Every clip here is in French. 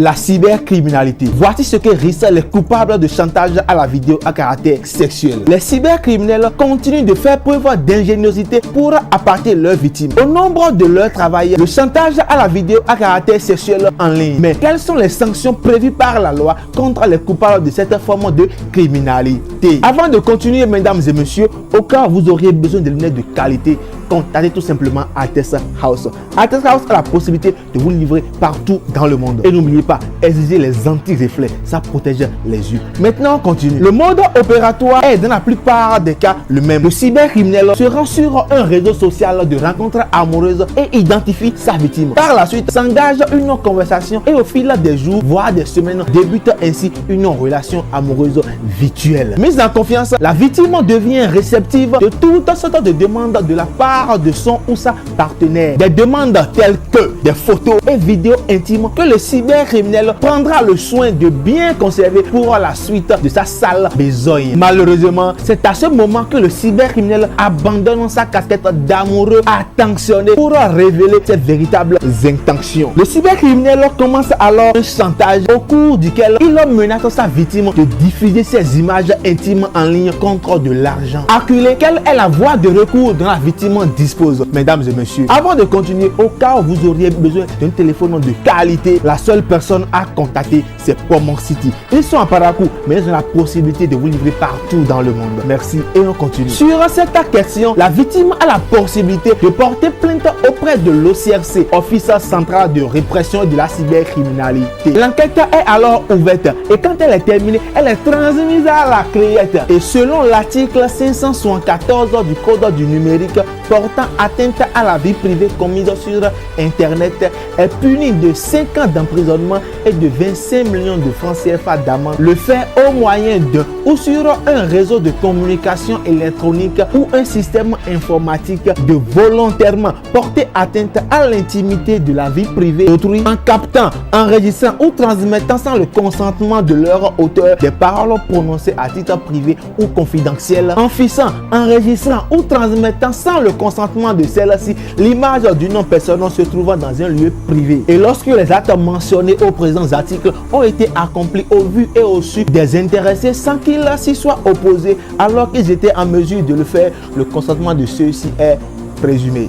La cybercriminalité. Voici ce que risquent les coupables de chantage à la vidéo à caractère sexuel. Les cybercriminels continuent de faire preuve d'ingéniosité pour appâter leurs victimes. Au nombre de leur travail, le chantage à la vidéo à caractère sexuel en ligne. Mais quelles sont les sanctions prévues par la loi contre les coupables de cette forme de criminalité? Avant de continuer, mesdames et messieurs, au cas où vous auriez besoin de lunettes de qualité, contactez tout simplement Artest House. Artest House a la possibilité de vous livrer partout dans le monde. Et n'oubliez pas, exiger les anti-reflets, ça protège les yeux. Maintenant, on continue. Le mode opératoire est dans la plupart des cas le même. Le cybercriminel se rend sur un réseau social de rencontres amoureuses et identifie sa victime. Par la suite, s'engage une conversation et au fil des jours, voire des semaines, débute ainsi une relation amoureuse virtuelle. Mise en confiance, la victime devient réceptive de toutes sortes de demandes de la part de son ou sa partenaire. Des demandes telles que des photos et vidéos intimes que le cybercriminel prendra le soin de bien conserver pour la suite de sa sale besogne. Malheureusement, c'est à ce moment que le cybercriminel abandonne sa casquette d'amoureux attentionné pour révéler ses véritables intentions. Le cybercriminel commence alors un chantage au cours duquel il menace sa victime de diffuser ses images intimes en ligne contre de l'argent. Acculé, quelle est la voie de recours dont la victime dispose? Mesdames et messieurs, avant de continuer, au cas où vous auriez besoin d'un téléphone de qualité, la seule personne à contacter, c'est Pomor City. Ils sont à Parakou, mais ils ont la possibilité de vous livrer partout dans le monde. Merci et on continue. Sur cette question, la victime a la possibilité de porter plainte auprès de l'OCRC, Office central de répression de la cybercriminalité. L'enquête est alors ouverte et quand elle est terminée, elle est transmise à la CREIET. Et selon l'article 574 du Code du numérique, portant atteinte à la vie privée commise sur Internet est puni de 5 ans d'emprisonnement et de 25 millions de francs CFA d'amende. Le fait au moyen de ou sur un réseau de communication électronique ou un système informatique de volontairement porter atteinte à l'intimité de la vie privée d'autrui en captant, enregistrant ou transmettant sans le consentement de leur auteur des paroles prononcées à titre privé ou confidentiel, en fixant, enregistrant ou transmettant sans le consentement de celle-ci l'image d'une personne se trouvant dans un lieu privé. Et lorsque les actes mentionnés aux présents articles ont été accomplis au vu et au su des intéressés sans qu'ils s'y soient opposés alors qu'ils étaient en mesure de le faire, le consentement de ceux-ci est présumé.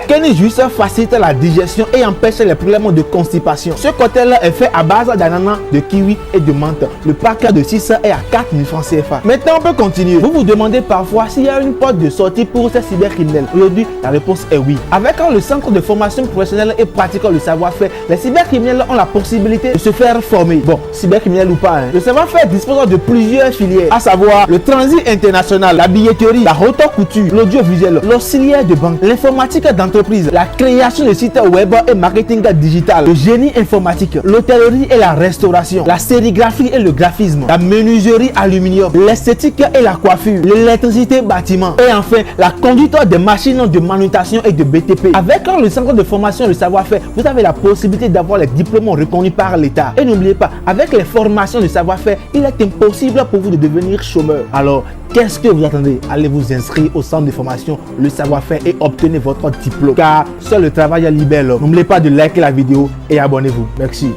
Kenny Juice facilite la digestion et empêche les problèmes de constipation. Ce cocktail est fait à base d'ananas, de kiwi et de menthe. Le pack de 6 est à 4 000 francs CFA. Maintenant, on peut continuer. Vous vous demandez parfois s'il y a une porte de sortie pour ces cybercriminels. Aujourd'hui, la réponse est oui. Avec le centre de formation professionnelle et pratique le savoir-faire, les cybercriminels ont la possibilité de se faire former. Bon, cybercriminel ou pas, le savoir-faire dispose de plusieurs filières, à savoir le transit international, la billetterie, la haute couture, l'audiovisuel, l'auxiliaire de banque, l'informatique d'entreprise, la création de sites web et marketing digital, le génie informatique, l'hôtellerie et la restauration, la sérigraphie et le graphisme, la menuiserie aluminium, l'esthétique et la coiffure, l'électricité bâtiment et enfin la conduite des machines de manutention et de BTP. Avec le centre de formation et le savoir-faire, vous avez la possibilité d'avoir les diplômes reconnus par l'État. Et n'oubliez pas, avec les formations de savoir-faire, il est impossible pour vous de devenir chômeur. Alors, qu'est-ce que vous attendez? Allez vous inscrire au centre de formation, le savoir-faire et obtenez votre diplôme. Car seul le travail libère l'homme. N'oubliez pas de liker la vidéo et abonnez-vous. Merci.